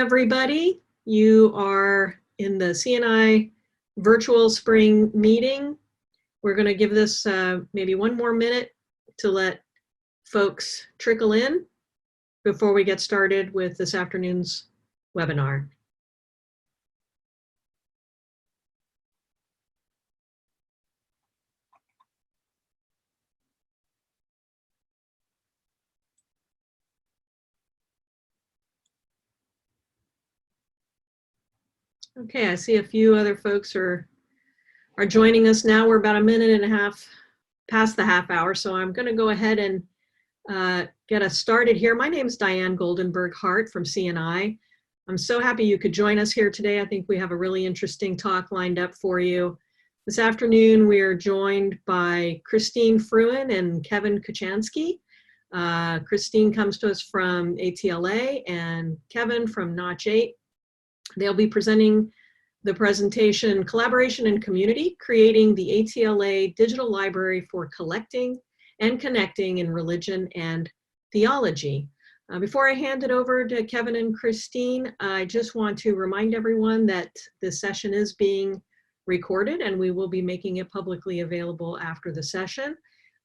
everybody. You are in the CNI virtual spring meeting. We're going to give this maybe one more minute to let folks trickle in before we get started with this afternoon's webinar. Okay, I see a few other folks are joining us now. We're about a minute and a half past the half hour, so I'm going to go ahead and get us started here. My name is Diane Goldenberg-Hart from CNI. I'm so happy you could join us here today. I think we have a really interesting talk lined up for you. This afternoon, we are joined by Christine Fruin and Kevin Kochanski. Christine comes to us from ATLA and Kevin from Notch 8. They'll be presenting the presentation, Collaboration and Community, Creating the ATLA Digital Library for Collecting and Connecting in Religion and Theology. Before I hand it over to Kevin and Christine, I just want to remind everyone that this session is being recorded and we will be making it publicly available after the session.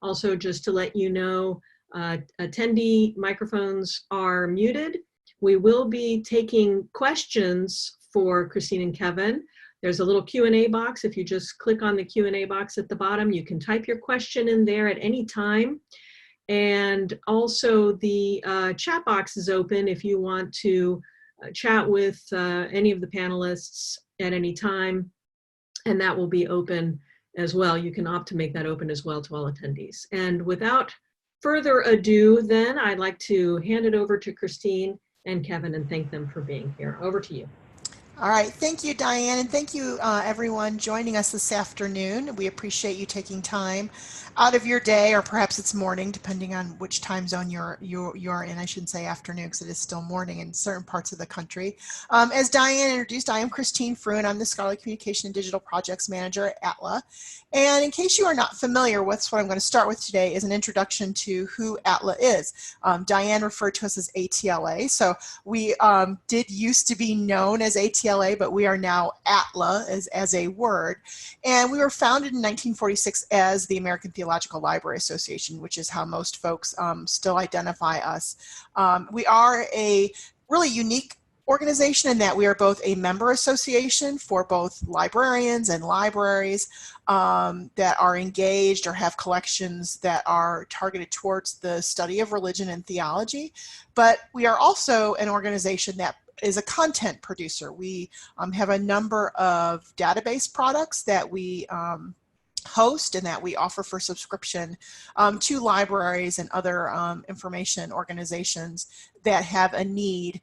Also, just to let you know, attendee microphones are muted. We will be taking questions for Christine and Kevin. There's a little Q&A box. If you just click on the Q&A box at the bottom, you can type your question in there at any time. And also the chat box is open if you want to chat with any of the panelists at any time, and that will be open as well. You can opt to make that open as well to all attendees. And without further ado, then I'd like to hand it over to Christine and Kevin and thank them for being here. Over to you. All right, thank you, Diane, and thank you, everyone joining us this afternoon. We appreciate you taking time out of your day, or perhaps it's morning, depending on which time zone you're in. I shouldn't say afternoon because it is still morning in certain parts of the country. As Diane introduced, I am Christine Fruin. I'm the Scholarly Communication and Digital Projects Manager at Atla. And in case you are not familiar with what I'm going to start with today is an introduction to who Atla is. Diane referred to us as ATLA. So we did used to be known as ATLA, but we are now Atla as a word. And we were founded in 1946 as the American Theological Library Association, which is how most folks still identify us. We are a really unique organization in that we are both a member association for both librarians and libraries that are engaged or have collections that are targeted towards the study of religion and theology. But we are also an organization that is a content producer. We have a number of database products that we host and that we offer for subscription to libraries and other information organizations that have a need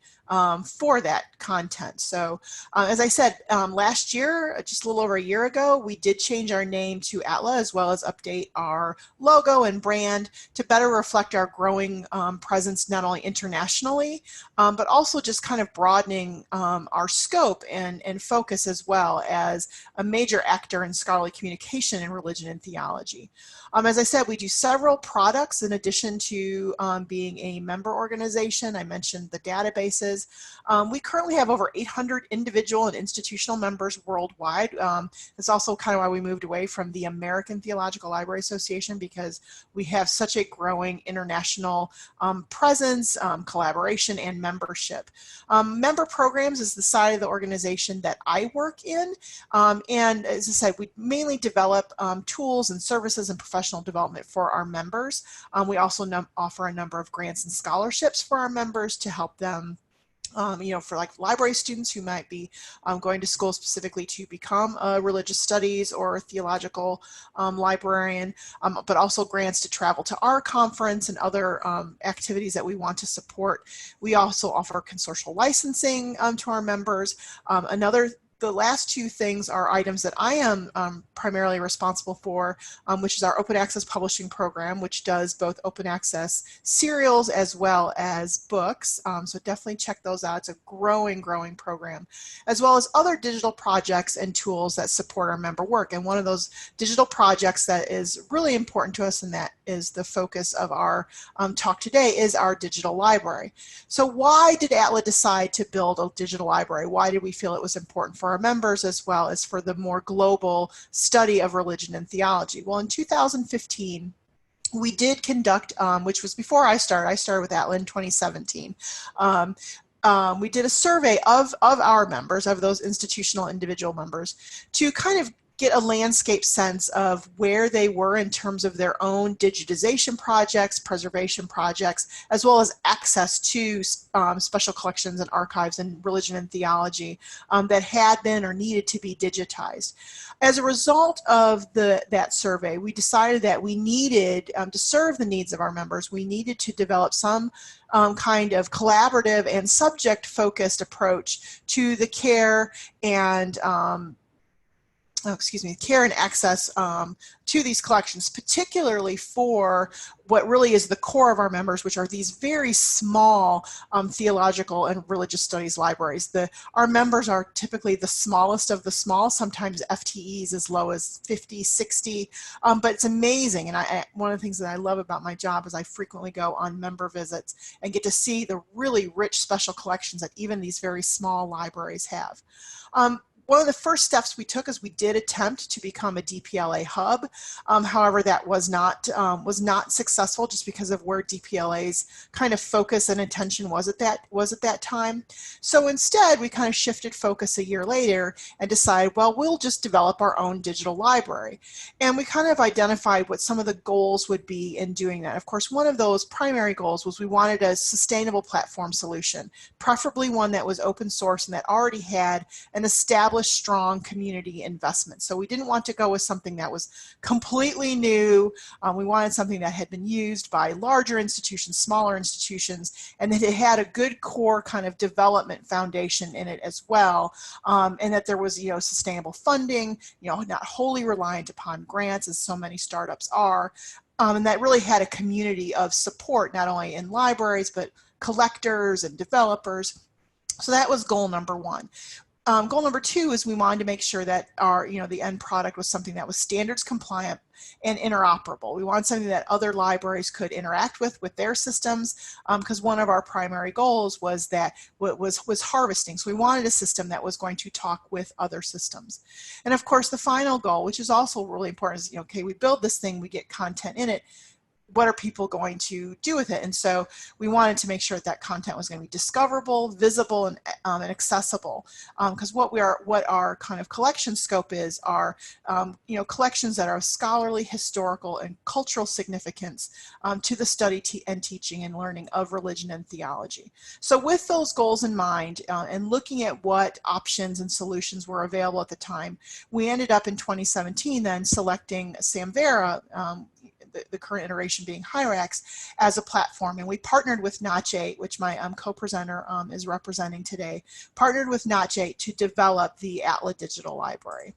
for that content. So as I said, last year, just a little over a year ago, we did change our name to Atla, as well as update our logo and brand to better reflect our growing presence, not only internationally, but also just kind of broadening our scope and focus as well as a major actor in scholarly communication in religion and theology. As I said, we do several products in addition to being a member organization. I mentioned the databases. We currently have over 800 individual and institutional members worldwide. That's also kind of why we moved away from the American Theological Library Association, because we have such a growing international presence, collaboration, and membership. Member programs is the side of the organization that I work in. And as I said, we mainly develop tools and services and professional development for our members. We also offer a number of grants and scholarships for our members to help them for like library students who might be going to school specifically to become a religious studies or theological librarian, but also grants to travel to our conference and other activities that we want to support. We also offer consortial licensing to our members. Another the last two things are items that I am primarily responsible for, which is our open access publishing program, which does both open access serials as well as books. So definitely check those out. It's a growing program, as well as other digital projects and tools that support our member work. And one of those digital projects that is really important to us, and that is the focus of our talk today, is our digital library. So why did Atla decide to build a digital library? Why did we feel it was important for our members as well as for the more global study of religion and theology? Well, in 2015, we did conduct, which was before I started with Atla in 2017. We did a survey of our members, of those institutional individual members, to kind of get a landscape sense of where they were in terms of their own digitization projects, preservation projects, as well as access to special collections and archives in religion and theology that had been or needed to be digitized. As a result of that survey, we decided that we needed, to serve the needs of our members, we needed to develop some kind of collaborative and subject-focused approach to the care and care and access to these collections, particularly for what really is the core of our members, which are these very small theological and religious studies libraries. Our members are typically the smallest of the small, sometimes FTEs as low as 50, 60, but it's amazing. And one of the things that I love about my job is I frequently go on member visits and get to see the really rich special collections that even these very small libraries have. One of the first steps we took is we did attempt to become a DPLA hub. However, that was not successful, just because of where DPLA's kind of focus and attention was at that time. So instead, we kind of shifted focus a year later and decided, well, we'll just develop our own digital library. And we kind of identified what some of the goals would be in doing that. Of course, one of those primary goals was we wanted a sustainable platform solution, preferably one that was open source and that already had an established strong community investment. So we didn't want to go with something that was completely new. We wanted something that had been used by larger institutions, smaller institutions, and that it had a good core kind of development foundation in it as well, and that there was, sustainable funding, not wholly reliant upon grants as so many startups are, and that really had a community of support, not only in libraries, but collectors and developers. So that was goal number one. Goal number two is we wanted to make sure that the end product was something that was standards compliant and interoperable. We wanted something that other libraries could interact with their systems, because one of our primary goals was harvesting. So we wanted a system that was going to talk with other systems. And of course, the final goal, which is also really important, is, okay, we build this thing, we get content in it. What are people going to do with it? And so we wanted to make sure that content was going to be discoverable, visible, and accessible. Because what our kind of collection scope is are collections that are of scholarly, historical, and cultural significance to the study and teaching and learning of religion and theology. So with those goals in mind, and looking at what options and solutions were available at the time, we ended up in 2017 then selecting Samvera, the current iteration being Hyrax, as a platform. And we partnered with Notch8, which my co-presenter is representing today, partnered with Notch8 to develop the Atla Digital Library.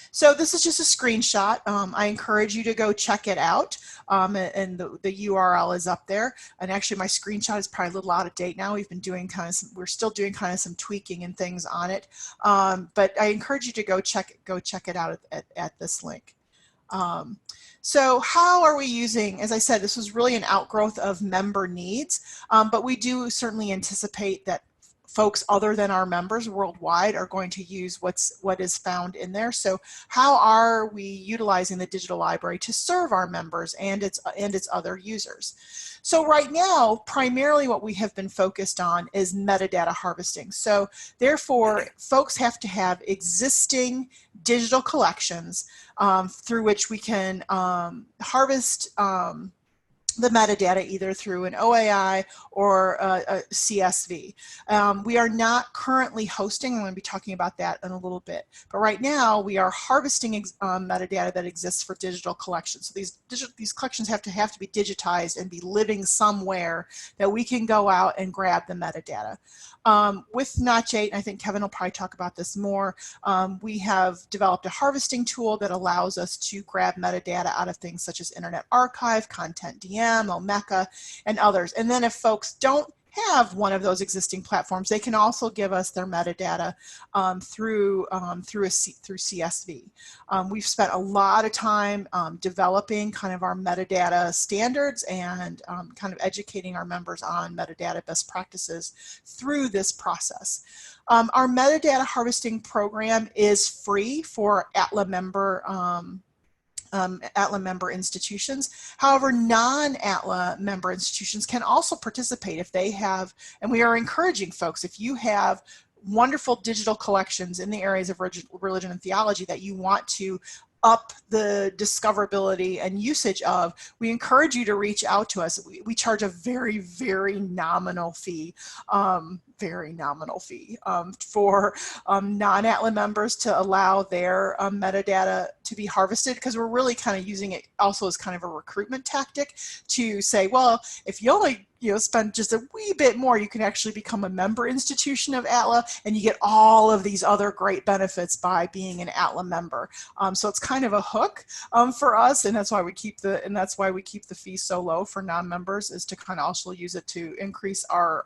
So this is just a screenshot. I encourage you to go check it out, and the URL is up there. And actually, my screenshot is probably a little out of date now. We've been doing we're still doing kind of some tweaking and things on it. But I encourage you to go check it out at this link. So how are we using, as I said, this was really an outgrowth of member needs, but we do certainly anticipate that folks other than our members worldwide are going to use what is found in there. So how are we utilizing the digital library to serve our members and its other users? So right now, primarily what we have been focused on is metadata harvesting. So therefore, folks have to have existing digital collections through which we can harvest the metadata either through an OAI or a CSV. We are not currently hosting. I'm going to be talking about that in a little bit. But right now we are harvesting metadata that exists for digital collections. So these collections have to be digitized and be living somewhere that we can go out and grab the metadata. With Notch 8, and I think Kevin will probably talk about this more, we have developed a harvesting tool that allows us to grab metadata out of things such as Internet Archive, Content DM, Omeka, and others. And then if folks don't have one of those existing platforms, they can also give us their metadata through CSV. We've spent a lot of time developing kind of our metadata standards and kind of educating our members on metadata best practices through this process. Our metadata harvesting program is free for Atla member institutions. However, non-Atla member institutions can also participate if they have, and we are encouraging folks, if you have wonderful digital collections in the areas of religion and theology that you want to up the discoverability and usage of, we encourage you to reach out to us. We charge a very, very nominal fee, for non-Atla members to allow their metadata to be harvested, because we're really kind of using it also as kind of a recruitment tactic to say, well, if you only spend just a wee bit more, you can actually become a member institution of Atla, and you get all of these other great benefits by being an Atla member. So it's kind of a hook for us, and that's why we keep the fee so low for non-members, is to kind of also use it to increase our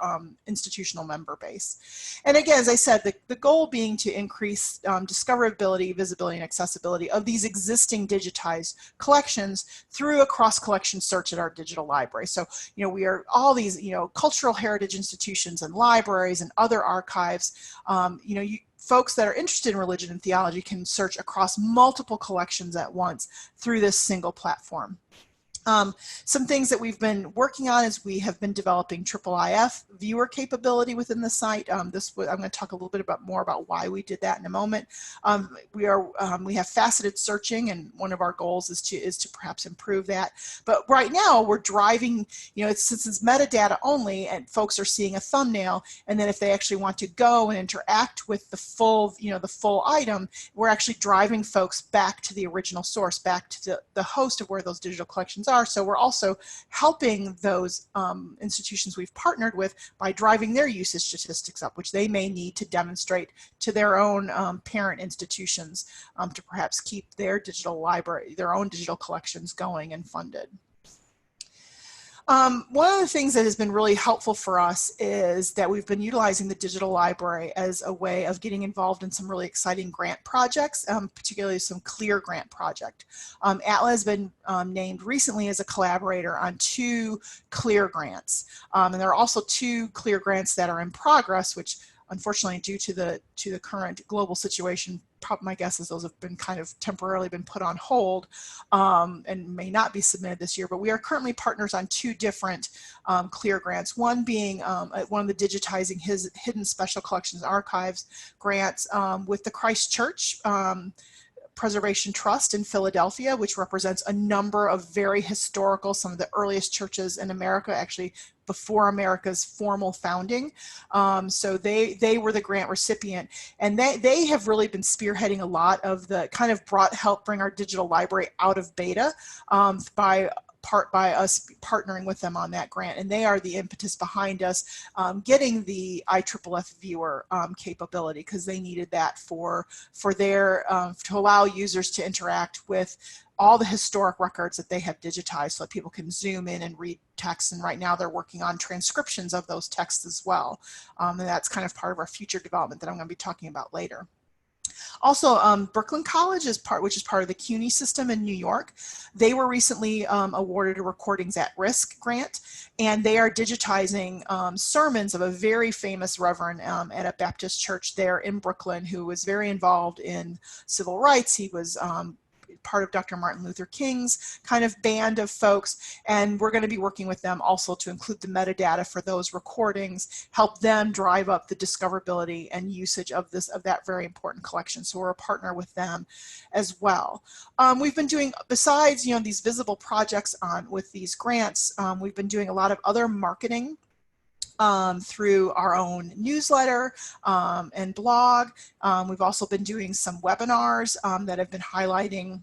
institutional member base. And again, as I said, the goal being to increase discoverability, visibility, and accessibility of these existing digitized collections through a cross-collection search at our digital library. So we are all these cultural heritage institutions and libraries and other archives. Folks that are interested in religion and theology can search across multiple collections at once through this single platform. Some things that we've been working on is we have been developing IIIF viewer capability within the site. I'm going to talk a little bit more about why we did that in a moment. We have faceted searching, and one of our goals is to perhaps improve that. But right now we're driving, since it's metadata only, and folks are seeing a thumbnail, and then if they actually want to go and interact with the full item, we're actually driving folks back to the original source, back to the host of where those digital collections are. So we're also helping those institutions we've partnered with by driving their usage statistics up, which they may need to demonstrate to their own parent institutions to perhaps keep their digital library, their own digital collections going and funded. One of the things that has been really helpful for us is that we've been utilizing the digital library as a way of getting involved in some really exciting grant projects, particularly some CLEAR grant project. Atla has been named recently as a collaborator on 2 CLEAR grants. And there are also 2 CLEAR grants that are in progress, which unfortunately, due to the current global situation, my guess is those have been kind of temporarily been put on hold and may not be submitted this year. But we are currently partners on 2 different CLEAR grants. One being one of the Digitizing Hidden Special Collections Archives grants with the Christ Church Preservation Trust in Philadelphia, which represents a number of very historical, some of the earliest churches in America, actually before America's formal founding. So they were the grant recipient, and they have really been spearheading a lot of the kind of help bring our digital library out of beta by us partnering with them on that grant, and they are the impetus behind us getting the IIIF viewer capability, because they needed that for their to allow users to interact with all the historic records that they have digitized, so that people can zoom in and read text. And right now they're working on transcriptions of those texts as well, and that's kind of part of our future development that I'm going to be talking about later. Also, Brooklyn College which is part of the CUNY system in New York. They were recently awarded a Recordings at Risk grant, and they are digitizing sermons of a very famous reverend at a Baptist church there in Brooklyn, who was very involved in civil rights. He was part of Dr. Martin Luther King's kind of band of folks, and we're going to be working with them also to include the metadata for those recordings, help them drive up the discoverability and usage of that very important collection. So we're a partner with them as well. We've been doing, besides these visible projects with these grants, we've been doing a lot of other marketing through our own newsletter and blog. We've also been doing some webinars that have been highlighting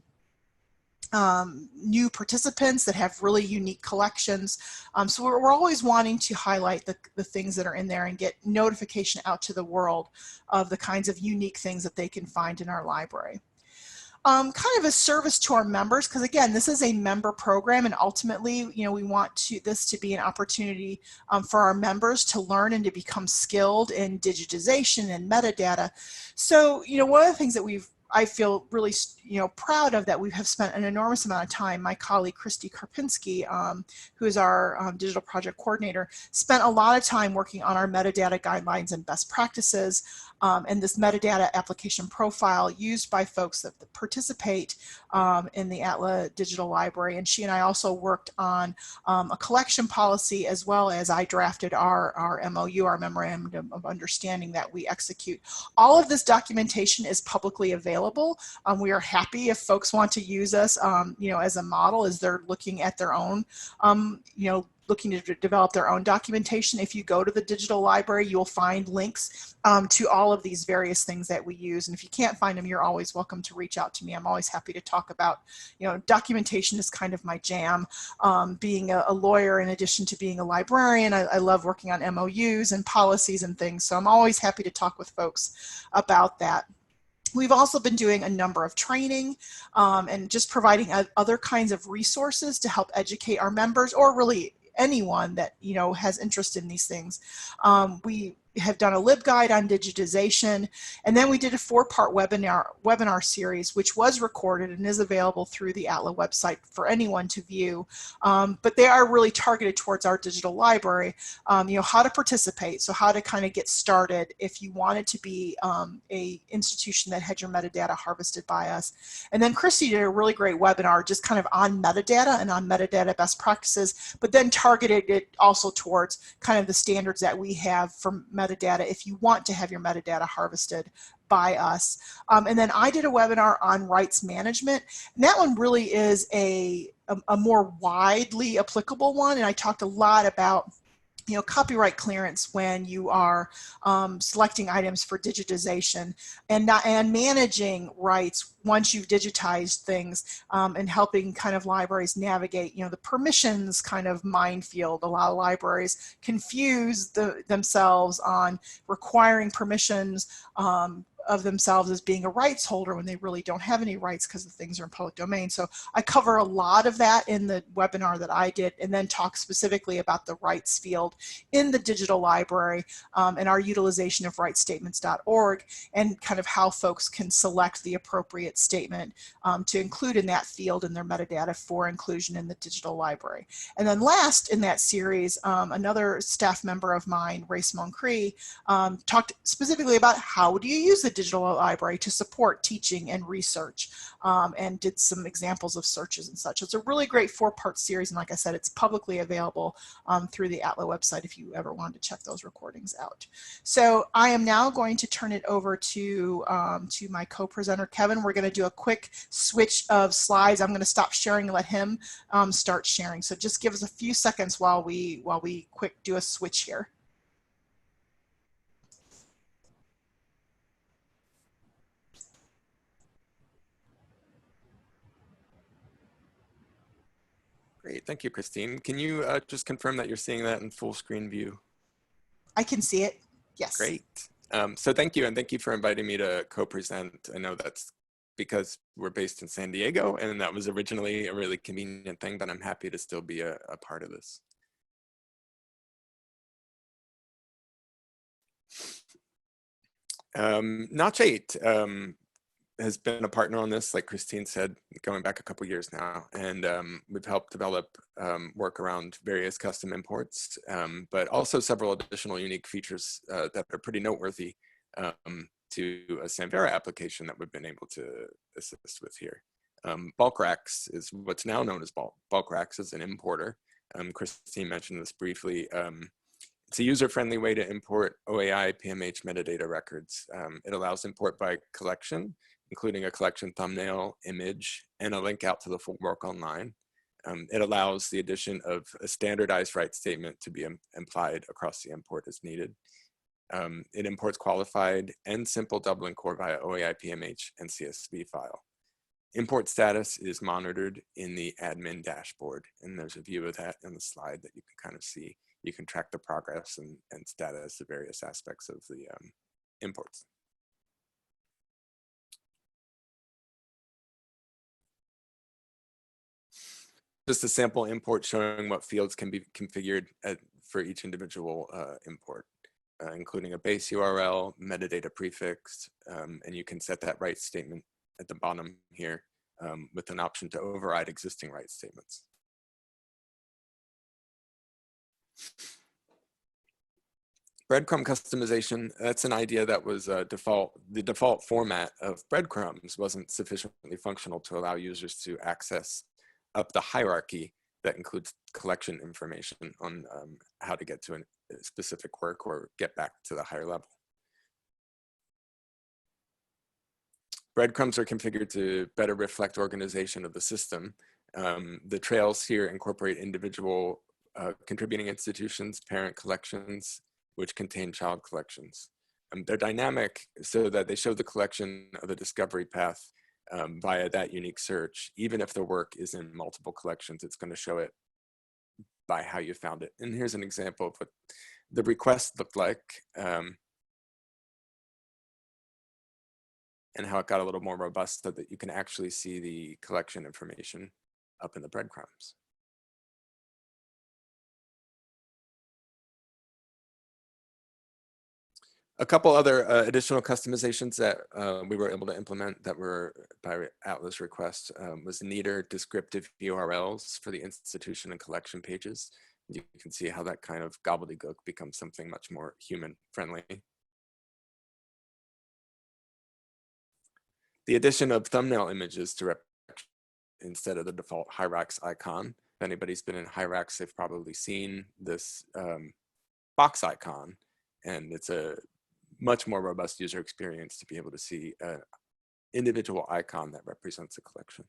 new participants that have really unique collections. So we're always wanting to highlight the things that are in there and get notification out to the world of the kinds of unique things that they can find in our library. Kind of a service to our members, because again, this is a member program, and ultimately, we want this to be an opportunity for our members to learn and to become skilled in digitization and metadata. So, one of the things that I feel really, proud of, that we have spent an enormous amount of time. My colleague, Christy Karpinski, who is our digital project coordinator, spent a lot of time working on our metadata guidelines and best practices, and this metadata application profile used by folks that participate in the Atla Digital Library. And she and I also worked on a collection policy, as well as I drafted our MOU, our Memorandum of Understanding, that we execute. All of this documentation is publicly available. We are happy if folks want to use us, as a model as they're looking at their own, looking to develop their own documentation. If you go to the digital library, you'll find links to all of these various things that we use. And if you can't find them, you're always welcome to reach out to me. I'm always happy to talk about, documentation is kind of my jam. Being a lawyer, in addition to being a librarian, I love working on MOUs and policies and things. So I'm always happy to talk with folks about that. We've also been doing a number of training and just providing other kinds of resources to help educate our members, or really anyone that has interest in these things. We have done a LibGuide on digitization, and then we did a 4-part webinar series, which was recorded and is available through the Atla website for anyone to view. But they are really targeted towards our digital library, how to participate, so how to kind of get started if you wanted to be a institution that had your metadata harvested by us. And then Christy did a really great webinar just kind of on metadata and on metadata best practices, but then targeted it also towards kind of the standards that we have for metadata if you want to have your metadata harvested by us. And then I did a webinar on rights management, and that one really is a more widely applicable one, and I talked a lot about copyright clearance when you are selecting items for digitization, and managing rights once you've digitized things, and helping kind of libraries navigate, the permissions kind of minefield. A lot of libraries confuse themselves on requiring permissions of themselves as being a rights holder when they really don't have any rights because the things are in public domain. So I cover a lot of that in the webinar that I did, and then talk specifically about the rights field in the digital library, and our utilization of rightstatements.org, and kind of how folks can select the appropriate statement to include in that field in their metadata for inclusion in the digital library. And then last in that series, another staff member of mine, Ray Simone Cree, talked specifically about how do you use the digital library to support teaching and research, and did some examples of searches and such. It's a really great 4-part series, and like I said, it's publicly available through the Atla website if you ever wanted to check those recordings out. So I am now going to turn it over to my co-presenter, Kevin. We're going to do a quick switch of slides. I'm going to stop sharing and let him start sharing. So just give us a few seconds while we quick do a switch here. Great, thank you, Christine. Can you just confirm that you're seeing that in full screen view? I can see it, yes. Great. So thank you, and thank you for inviting me to co-present. I know that's because we're based in San Diego, and that was originally a really convenient thing, but I'm happy to still be a part of this. Notch 8 has been a partner on this, like Christine said, going back a couple years now, and we've helped develop work around various custom imports, but also several additional unique features that are pretty noteworthy to a Samvera application that we've been able to assist with here. Bulk racks is what's now known as bulk racks as an importer. Christine mentioned this briefly. It's a user-friendly way to import OAI PMH metadata records. It allows import by collection, including a collection thumbnail, image, and a link out to the full work online. It allows the addition of a standardized right statement to be implied across the import as needed. It imports qualified and simple Dublin core via OAI PMH and CSV file. Import status is monitored in the admin dashboard, and there's a view of that in the slide that you can kind of see. You can track the progress and status of various aspects of the imports. Just a sample import showing what fields can be configured for each individual import, including a base URL, metadata prefix, and you can set that right statement at the bottom here with an option to override existing right statements. Breadcrumb customization, that's an idea that was the default format of breadcrumbs wasn't sufficiently functional to allow users to access up the hierarchy that includes collection information on how to get to a specific work or get back to the higher level. Breadcrumbs are configured to better reflect organization of the system. The trails here incorporate individual contributing institutions, parent collections, which contain child collections. They're dynamic so that they show the collection of the discovery path via that unique search. Even if the work is in multiple collections, it's going to show it by how you found it. And here's an example of what the request looked like and how it got a little more robust so that you can actually see the collection information up in the breadcrumbs. A couple other additional customizations that we were able to implement that were by Atla's request was neater descriptive URLs for the institution and collection pages. You can see how that kind of gobbledygook becomes something much more human friendly. The addition of thumbnail images to instead of the default Hyrax icon. If anybody's been in Hyrax, they've probably seen this box icon, and it's a much more robust user experience to be able to see an individual icon that represents a collection.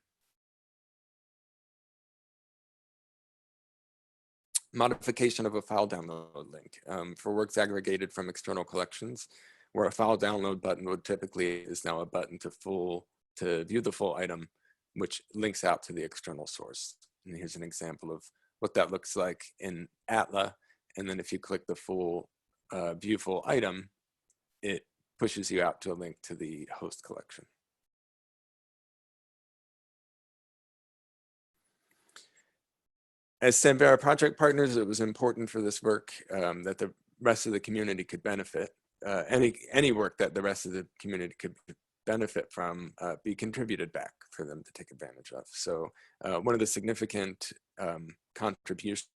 Modification of a file download link for works aggregated from external collections, where a file download button would typically is now a button to view the full item, which links out to the external source. And here's an example of what that looks like in Atla. And then if you click the full view full item, it pushes you out to a link to the host collection. As Samvera project partners, it was important for this work that the rest of the community could benefit. Any work that the rest of the community could benefit from be contributed back for them to take advantage of. So one of the significant contributions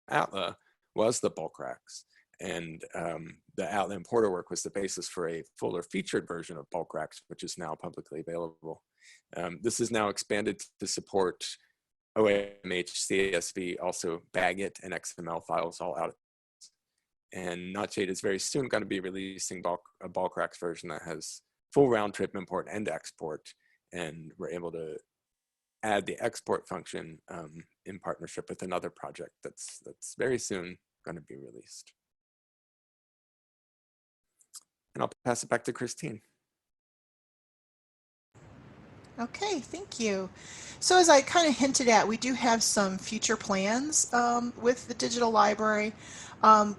to Atla was the bulk racks. And the Atla importer work was the basis for a fuller featured version of bulk racks, which is now publicly available. This is now expanded to support OMH, CSV, also Baggett and XML files all out. And Notchade is very soon going to be releasing a bulk racks version that has full round trip import and export. And we're able to add the export function in partnership with another project that's very soon going to be released. And I'll pass it back to Christine. Okay, thank you. So as I kind of hinted at, we do have some future plans with the digital library.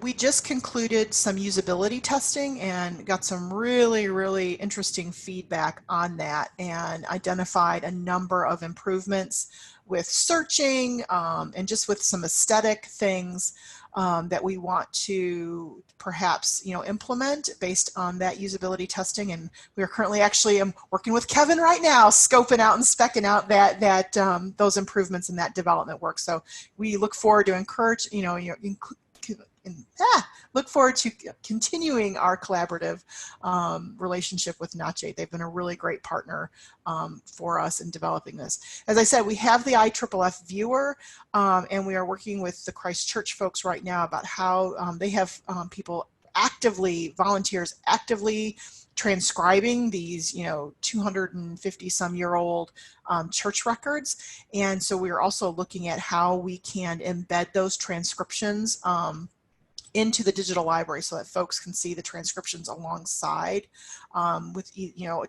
We just concluded some usability testing and got some really interesting feedback on that, and identified a number of improvements with searching and just with some aesthetic things that we want to perhaps implement based on that usability testing. And we are currently actually working with Kevin right now, scoping out and speccing out those improvements in that development work. So we look forward to look forward to continuing our collaborative relationship with NACHE. They've been a really great partner for us in developing this. As I said, we have the IFFF viewer, and we are working with the Christchurch folks right now about how they have people volunteers actively transcribing these, 250 some year old church records. And so we're also looking at how we can embed those transcriptions into the digital library so that folks can see the transcriptions alongside with,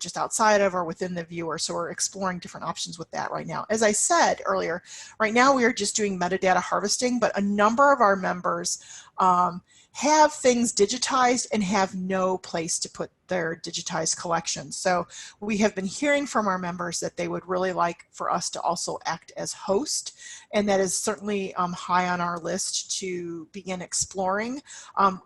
just outside of or within the viewer. So we're exploring different options with that right now. As I said earlier, right now we are just doing metadata harvesting, but a number of our members have things digitized and have no place to put their digitized collections. So we have been hearing from our members that they would really like for us to also act as host, and that is certainly high on our list to begin exploring.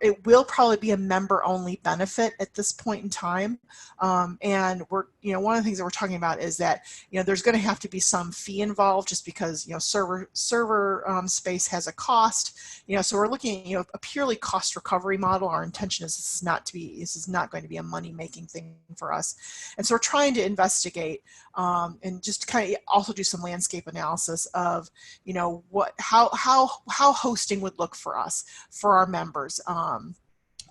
It will probably be a member-only benefit at this point in time, and we're, one of the things that we're talking about is that there's going to have to be some fee involved, just because server space has a cost. So we're looking at a purely cost recovery model. Our intention is this is not going to be a money-making thing for us, and so we're trying to investigate and just kind of also do some landscape analysis of how hosting would look for us, for our members.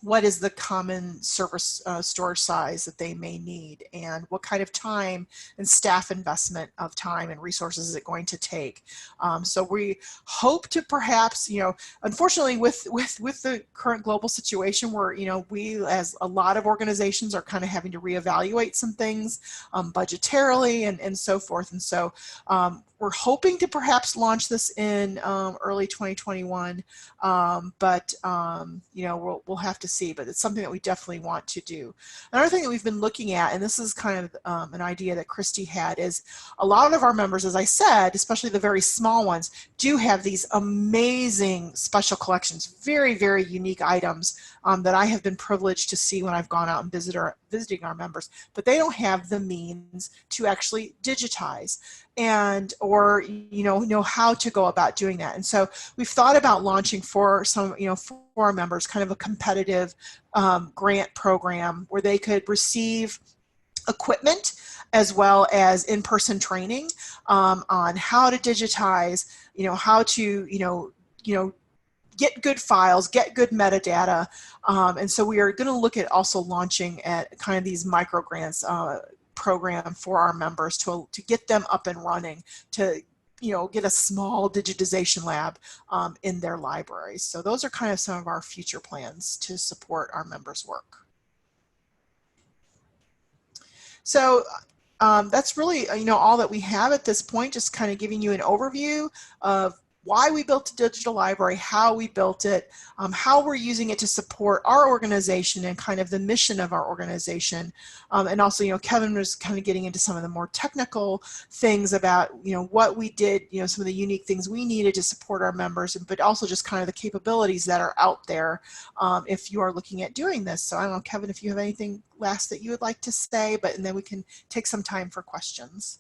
What is the common service storage size that they may need, and what kind of time and staff investment of time and resources is it going to take? So we hope to perhaps, unfortunately with the current global situation where, we, as a lot of organizations, are kind of having to reevaluate some things budgetarily and so forth. And so we're hoping to perhaps launch this in early 2021, but we'll have to see. But it's something that we definitely want to do. Another thing that we've been looking at, and this is kind of an idea that Christy had, is a lot of our members, as I said, especially the very small ones, do have these amazing special collections, very, very unique items that I have been privileged to see when I've gone out and visiting our members, but they don't have the means to actually digitize or know how to go about doing that. And so we've thought about launching for some, for our members, kind of a competitive grant program where they could receive equipment as well as in-person training on how to digitize, how to, get good files, get good metadata. And so we are going to look at also launching at kind of these micro grants program for our members to get them up and running, to get a small digitization lab in their libraries. So those are kind of some of our future plans to support our members' work. So that's really all that we have at this point, just kind of giving you an overview of why we built a digital library, how we built it, how we're using it to support our organization and kind of the mission of our organization. And also, Kevin was kind of getting into some of the more technical things about, what we did, some of the unique things we needed to support our members, but also just kind of the capabilities that are out there if you are looking at doing this. So I don't know, Kevin, if you have anything last that you would like to say, and then we can take some time for questions.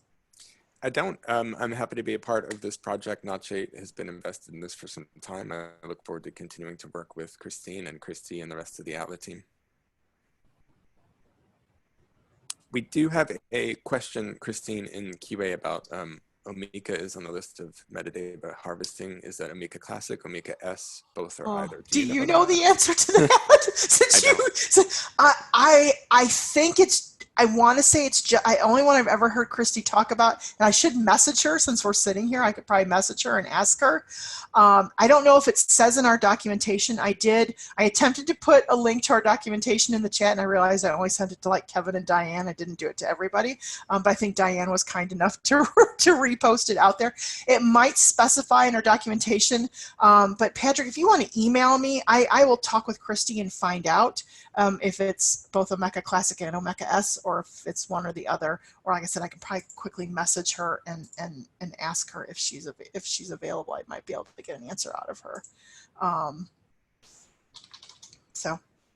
I don't. I'm happy to be a part of this project. NACHE has been invested in this for some time. I look forward to continuing to work with Christine and Christy and the rest of the Atla team. We do have a question, Christine, in QA about Omeka is on the list of metadata harvesting. Is that Omeka Classic, Omeka S? Both are either. Do you know the answer to that? I think it's, I want to say it's just, I only one I've ever heard Christy talk about, and I should message her since we're sitting here. I could probably message her and ask her. I don't know if it says in our documentation. I attempted to put a link to our documentation in the chat, and I realized I only sent it to like Kevin and Diane. I didn't do it to everybody, but I think Diane was kind enough to repost it out there. It might specify in our documentation, but Patrick, if you want to email me, I will talk with Christy and find out if it's both Omeka Classic and Omeka S, or if it's one or the other. Or like I said, I can probably quickly message her and ask her if she's available. I might be able to get an answer out of her.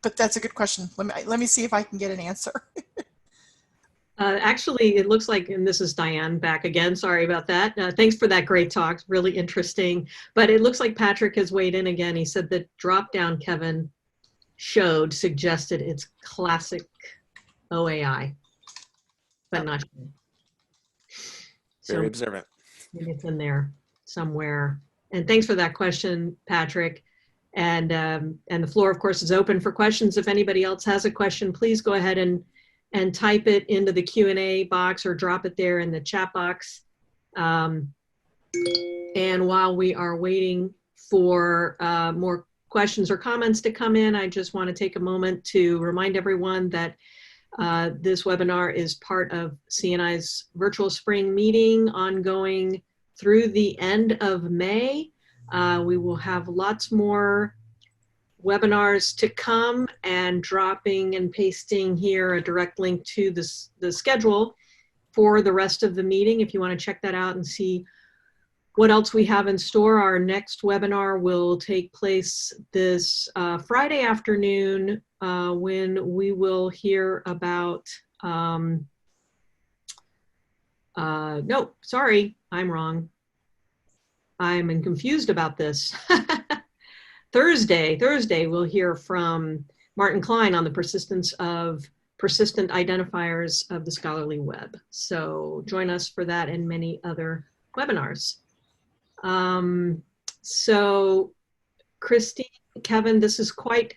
But that's a good question. Let me see if I can get an answer. Actually, it looks like, and this is Diane back again, sorry about that. Thanks for that great talk, really interesting. But it looks like Patrick has weighed in again. He said the drop down Kevin suggested it's classic OAI, but not sure. Very So observant. maybe it's in there somewhere. And thanks for that question, Patrick. And the floor, of course, is open for questions. If anybody else has a question, please go ahead and type it into the Q&A box or drop it there in the chat box. And while we are waiting for more questions or comments to come in, I just want to take a moment to remind everyone that this webinar is part of CNI's virtual spring meeting ongoing through the end of May. We will have lots more webinars to come, and dropping and pasting here a direct link to the schedule for the rest of the meeting if you want to check that out and see what else we have in store. Our next webinar will take place this Friday afternoon when we will hear about, no, sorry, I'm wrong. I'm confused about this. Thursday, we'll hear from Martin Klein on the persistence of persistent identifiers of the scholarly web. So join us for that and many other webinars. So Christine, Kevin, this is quite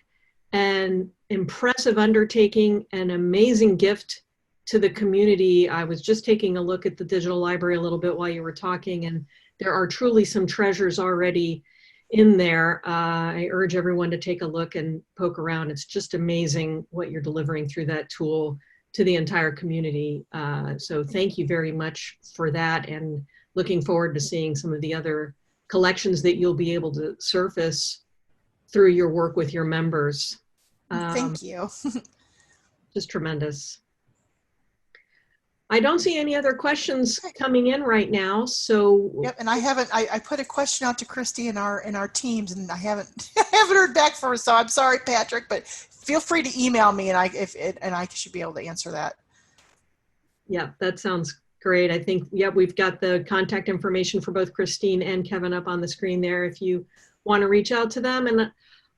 an impressive undertaking, an amazing gift to the community. I was just taking a look at the digital library a little bit while you were talking, and there are truly some treasures already in there. I urge everyone to take a look and poke around. It's just amazing what you're delivering through that tool to the entire community. So thank you very much for that, and looking forward to seeing some of the other collections that you'll be able to surface through your work with your members. Thank you. Just tremendous. I don't see any other questions coming in right now, so. Yep, and I put a question out to Christy in our teams, and I haven't heard back from her, so I'm sorry, Patrick, but feel free to email me, and I should be able to answer that. Yeah, that sounds great. I think, yeah, we've got the contact information for both Christine and Kevin up on the screen there if you want to reach out to them. And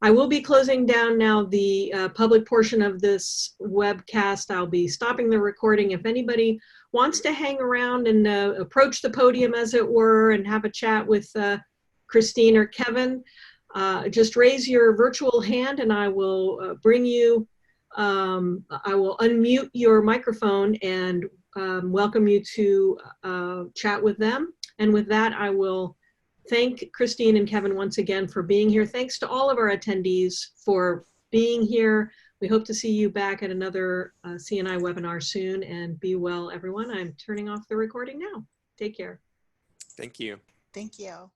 I will be closing down now the public portion of this webcast. I'll be stopping the recording. If anybody wants to hang around and approach the podium, as it were, and have a chat with Christine or Kevin, just raise your virtual hand and I will bring you, I will unmute your microphone and welcome you to chat with them. And with that, I will thank Christine and Kevin once again for being here. Thanks to all of our attendees for being here. We hope to see you back at another CNI webinar soon, and be well, everyone. I'm turning off the recording now. Take care. Thank you. Thank you.